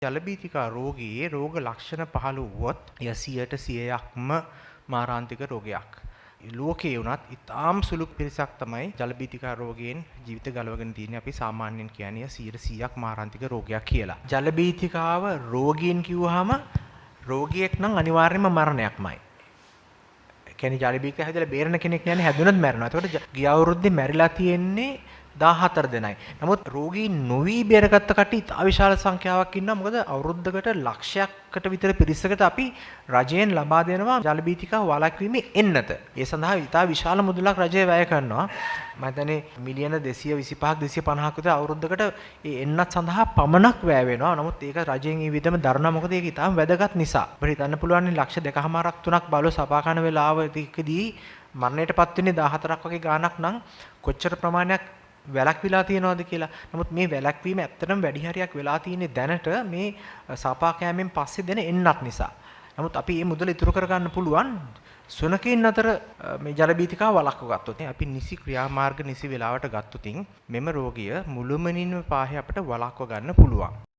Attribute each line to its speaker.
Speaker 1: ජලබීතිකා රෝගයේ රෝග ලක්ෂණ පහළ වුවොත් එය 100%ක්ම මාරාන්තික රෝගයක්. ලෝකයේ වුණත් ඉතාම සුළු පිරිසක් තමයි ජලබීතිකා රෝගයෙන් ජීවිත ගලවගෙන තියෙන්නේ. අපි සාමාන්‍යයෙන් කියන්නේ 100%ක් මාරාන්තික රෝගයක් කියලා. ජලබීතිකාව රෝගීන් කිව්වහම රෝගියෙක් නම් අනිවාර්යයෙන්ම මරණයක්මයි. කියන්නේ ජලබීතිකාව හැදලා බේරෙන කෙනෙක් නෑනේ හැදුනොත් මැරෙනවා. ඒකට ගිය අවුරුද්දේ මැරිලා තියෙන්නේ 14 දෙනයි. නමුත් රෝගී නොවි බේරගත්ත කට්ටිය ඉතා විශාල සංඛ්‍යාවක් ඉන්නවා. මොකද අවුරුද්දකට ලක්ෂයකට විතර පිරිසකට අපි රජයෙන් ලබා දෙනවා ජලබීතිකාව වළක්වීමේ එන්නත. ඒ සඳහා ඉතා විශාල මුදලක් රජය වැය කරනවා. මම හිතන්නේ මිලියන 225ක් 250ක් විතර අවුරුද්දකට ඒ එන්නත් සඳහා පමණක් වැය වෙනවා. නමුත් ඒක රජයෙන් මේ විදිහම දරනවා. මොකද ඒක ඉතාම වැදගත් නිසා. අපිට හිතන්න පුළුවන් ලක්ෂ 2කමාරක් 3ක් බලව සපා කරන වෙලාවකදී මරණයටපත් වෙන්නේ 14ක් වගේ ගාණක් නම් කොච්චර ප්‍රමාණයක් වැලක්විලා තියනවාද කියලා. නමුත් මේ වැලක්වීම ඇත්තටම වැඩි හරියක් වෙලා තියෙන්නේ දැනට මේ සපා කෑමෙන් පස්සේ දෙන එන්නත් නිසා. නමුත් අපි මේ මුදල ඉතුරු කරගන්න පුළුවන් සුනකයින් අතර මේ ජලබීතිකාව වළක්ව ගත්තොත්. අපි නිසි ක්‍රියාමාර්ග නිසි වෙලාවට ගත්තොත් මෙම රෝගය මුළුමනින්ම පාහේ අපිට වළක්ව ගන්න පුළුවන්.